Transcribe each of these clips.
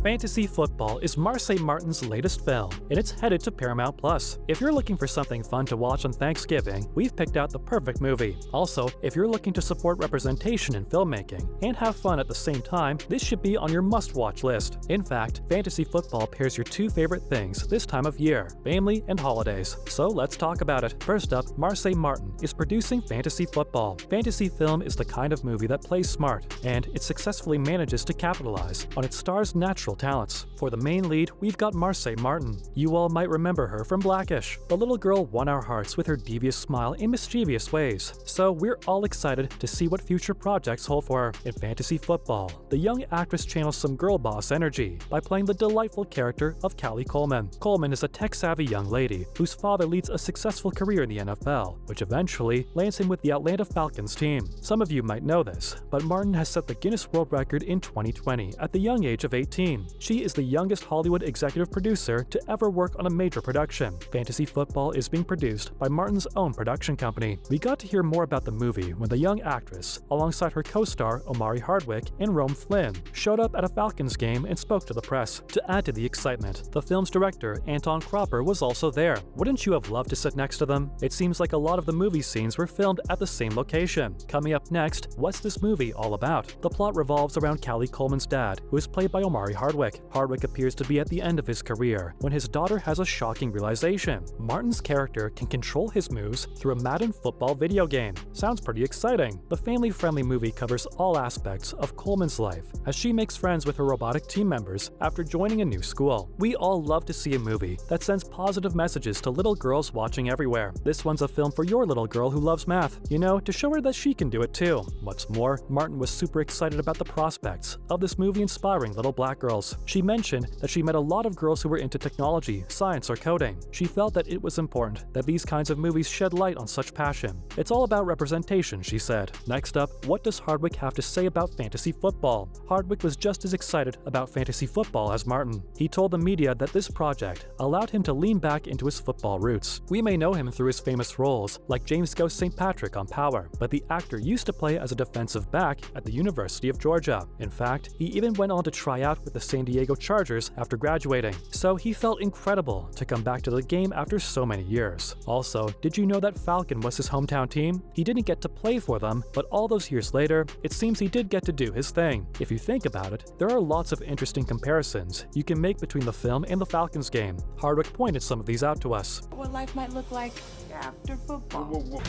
Fantasy Football is Marsai Martin's latest film, and it's headed to Paramount+. If you're looking for something fun to watch on Thanksgiving, we've picked out the perfect movie. Also, if you're looking to support representation in filmmaking and have fun at the same time, this should be on your must-watch list. In fact, Fantasy Football pairs your two favorite things this time of year, family and holidays. So let's talk about it. First up, Marsai Martin is producing Fantasy Football. Fantasy film is the kind of movie that plays smart, and it successfully manages to capitalize on its star's natural talents. For the main lead, we've got Marsai Martin. You all might remember her from Blackish. The little girl won our hearts with her devious smile in mischievous ways. So we're all excited to see what future projects hold for her. In Fantasy Football, the young actress channels some girl boss energy by playing the delightful character of Callie Coleman. Coleman is a tech-savvy young lady whose father leads a successful career in the NFL, which eventually lands him with the Atlanta Falcons team. Some of you might know this, but Martin has set the Guinness World Record in 2020 at the young age of 18. She is the youngest Hollywood executive producer to ever work on a major production. Fantasy Football is being produced by Martin's own production company. We got to hear more about the movie when the young actress, alongside her co-star Omari Hardwick and Rowland, showed up at a Falcons game and spoke to the press. To add to the excitement, the film's director, Anton Cropper, was also there. Wouldn't you have loved to sit next to them? It seems like a lot of the movie scenes were filmed at the same location. Coming up next, what's this movie all about? The plot revolves around Callie Coleman's dad, who is played by Omari Hardwick. Hardwick appears to be at the end of his career when his daughter has a shocking realization. Martin's character can control his moves through a Madden football video game. Sounds pretty exciting. The family-friendly movie covers all aspects of Coleman's life as she makes friends with her robotic team members after joining a new school. We all love to see a movie that sends positive messages to little girls watching everywhere. This one's a film for your little girl who loves math, you know, to show her that she can do it too. What's more, Martin was super excited about the prospects of this movie inspiring little black girls. She mentioned that she met a lot of girls who were into technology, science, or coding. She felt that it was important that these kinds of movies shed light on such passion. It's all about representation, she said. Next up, what does Hardwick have to say about Fantasy Football? Hardwick was just as excited about Fantasy Football as Martin. He told the media that this project allowed him to lean back into his football roots. We may know him through his famous roles, like James Ghost St. Patrick on Power, but the actor used to play as a defensive back at the University of Georgia. In fact, he even went on to try out with the San Diego Chargers after graduating, so he felt incredible to come back to the game after so many years. Also, did you know that Falcon was his hometown team? He didn't get to play for them, but all those years later, it seems he did get to do his thing. If you think about it, there are lots of interesting comparisons you can make between the film and the Falcons game. Hardwick pointed some of these out to us. What life might look like after football.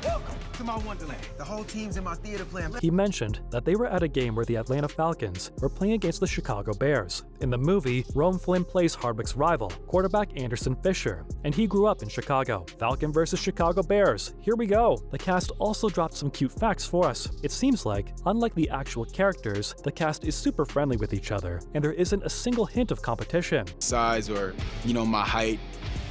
Welcome to my wonderland. The whole team's in my theater playing. He mentioned that they were at a game where the Atlanta Falcons were playing against the Chicago Bears. In the movie, Rowland plays Hardwick's rival, quarterback Anderson Fisher, and he grew up in Chicago. Falcon versus Chicago Bears. Here we go. The cast also dropped some cute facts for us. It seems like, unlike the actual characters, the cast is super friendly with each other, and there isn't a single hint of competition. Size or, you know, my height,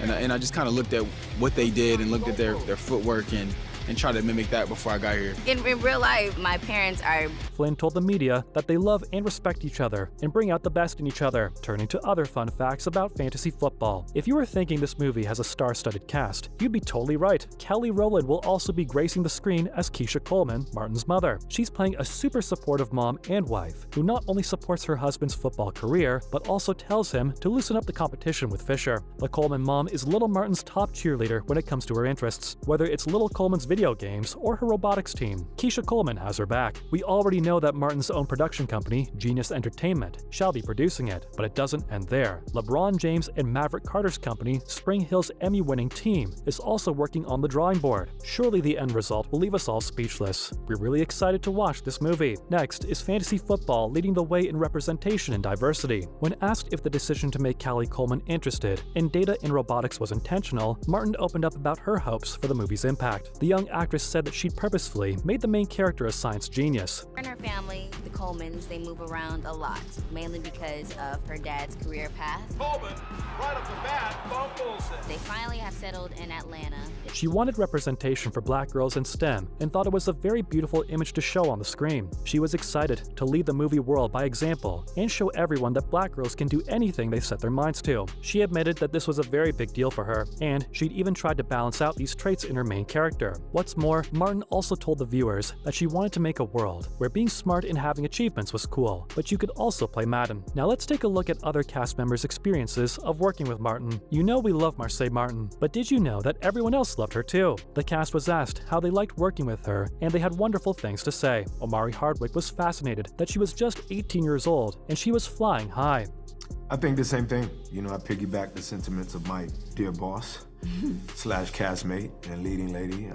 and I just kind of looked at what they did and looked at their footwork and try to mimic that before I got here. In real life, my parents are... Flynn told the media that they love and respect each other and bring out the best in each other. Turning to other fun facts about Fantasy Football. If you were thinking this movie has a star-studded cast, you'd be totally right. Callie Rowland will also be gracing the screen as Keisha Coleman, Martin's mother. She's playing a super supportive mom and wife who not only supports her husband's football career, but also tells him to loosen up the competition with Fisher. The Coleman mom is little Martin's top cheerleader when it comes to her interests, whether it's little Coleman's video games or her robotics team. Keisha Coleman has her back. We already know that Martin's own production company, Genius Entertainment, shall be producing it, but it doesn't end there. LeBron James and Maverick Carter's company, Spring Hill's Emmy-winning team, is also working on the drawing board. Surely the end result will leave us all speechless. We're really excited to watch this movie. Next is Fantasy Football leading the way in representation and diversity. When asked if the decision to make Callie Coleman interested in data and robotics was intentional, Martin opened up about her hopes for the movie's impact. The young actress said that she'd purposefully made the main character a science genius. In her family, the Colemans, they move around a lot, mainly because of her dad's career path. Coleman, right off the bat, fumbles it. They finally have settled in Atlanta. She wanted representation for black girls in STEM and thought it was a very beautiful image to show on the screen. She was excited to lead the movie world by example and show everyone that black girls can do anything they set their minds to. She admitted that this was a very big deal for her, and she'd even tried to balance out these traits in her main character. What's more, Martin also told the viewers that she wanted to make a world where being smart and having achievements was cool, but you could also play Madden. Now let's take a look at other cast members' experiences of working with Martin. You know we love Marsai Martin, but did you know that everyone else loved her too? The cast was asked how they liked working with her, and they had wonderful things to say. Omari Hardwick was fascinated that she was just 18 years old and she was flying high. I think the same thing. You know, I piggyback the sentiments of my dear boss slash castmate and leading lady.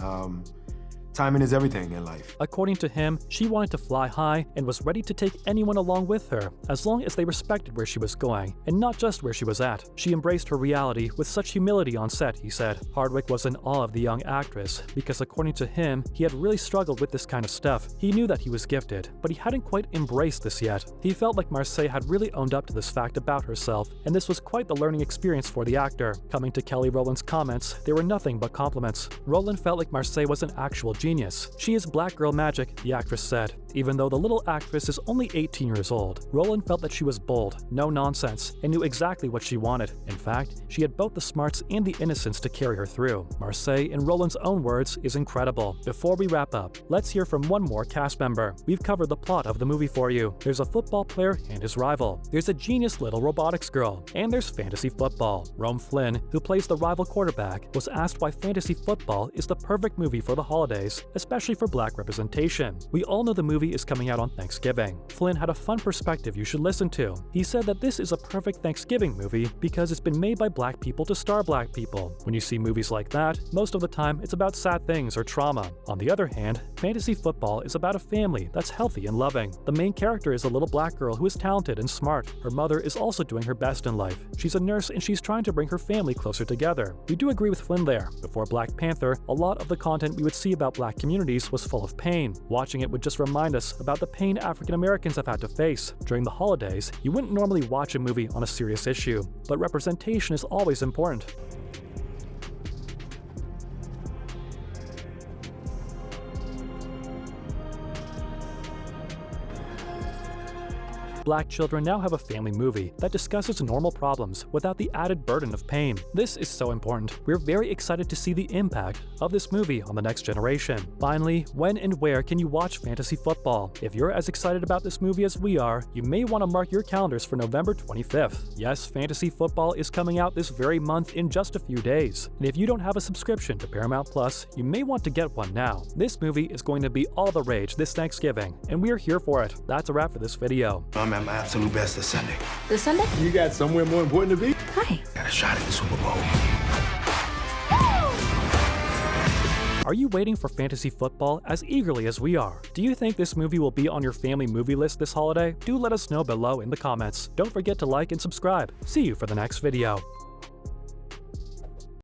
Timing is everything in life. According to him, she wanted to fly high and was ready to take anyone along with her, as long as they respected where she was going, and not just where she was at. She embraced her reality with such humility on set, he said. Hardwick was in awe of the young actress, because according to him, he had really struggled with this kind of stuff. He knew that he was gifted, but he hadn't quite embraced this yet. He felt like Marsai had really owned up to this fact about herself, and this was quite the learning experience for the actor. Coming to Kelly Rowland's comments, they were nothing but compliments. Rowland felt like Marsai was an actual genius. She is black girl magic, the actress said. Even though the little actress is only 18 years old, Rowland felt that she was bold, no nonsense, and knew exactly what she wanted. In fact, she had both the smarts and the innocence to carry her through. Marsai, in Rowland's own words, is incredible. Before we wrap up, let's hear from one more cast member. We've covered the plot of the movie for you. There's a football player and his rival. There's a genius little robotics girl. And there's fantasy football. Rome Flynn, who plays the rival quarterback, was asked why fantasy football is the perfect movie for the holidays, especially for black representation. We all know the movie is coming out on Thanksgiving. Flynn had a fun perspective you should listen to. He said that this is a perfect Thanksgiving movie because it's been made by black people to star black people. When you see movies like that, most of the time it's about sad things or trauma. On the other hand, fantasy football is about a family that's healthy and loving. The main character is a little black girl who is talented and smart. Her mother is also doing her best in life. She's a nurse and she's trying to bring her family closer together. We do agree with Flynn there. Before Black Panther, a lot of the content we would see about black communities was full of pain. Watching it would just remind us about the pain African Americans have had to face. During the holidays, you wouldn't normally watch a movie on a serious issue, but representation is always important. Black children now have a family movie that discusses normal problems without the added burden of pain. This is so important. We're very excited to see the impact of this movie on the next generation. Finally, when and where can you watch fantasy football? If you're as excited about this movie as we are, you may want to mark your calendars for November 25th. Yes, fantasy football is coming out this very month in just a few days. And if you don't have a subscription to Paramount Plus, you may want to get one now. This movie is going to be all the rage this Thanksgiving, and we're here for it. That's a wrap for this video. I'm at my absolute best this Sunday. This Sunday? You got somewhere more important to be? Hi. Got a shot at the Super Bowl. Are you waiting for fantasy football as eagerly as we are? Do you think this movie will be on your family movie list this holiday? Do let us know below in the comments. Don't forget to like and subscribe. See you for the next video.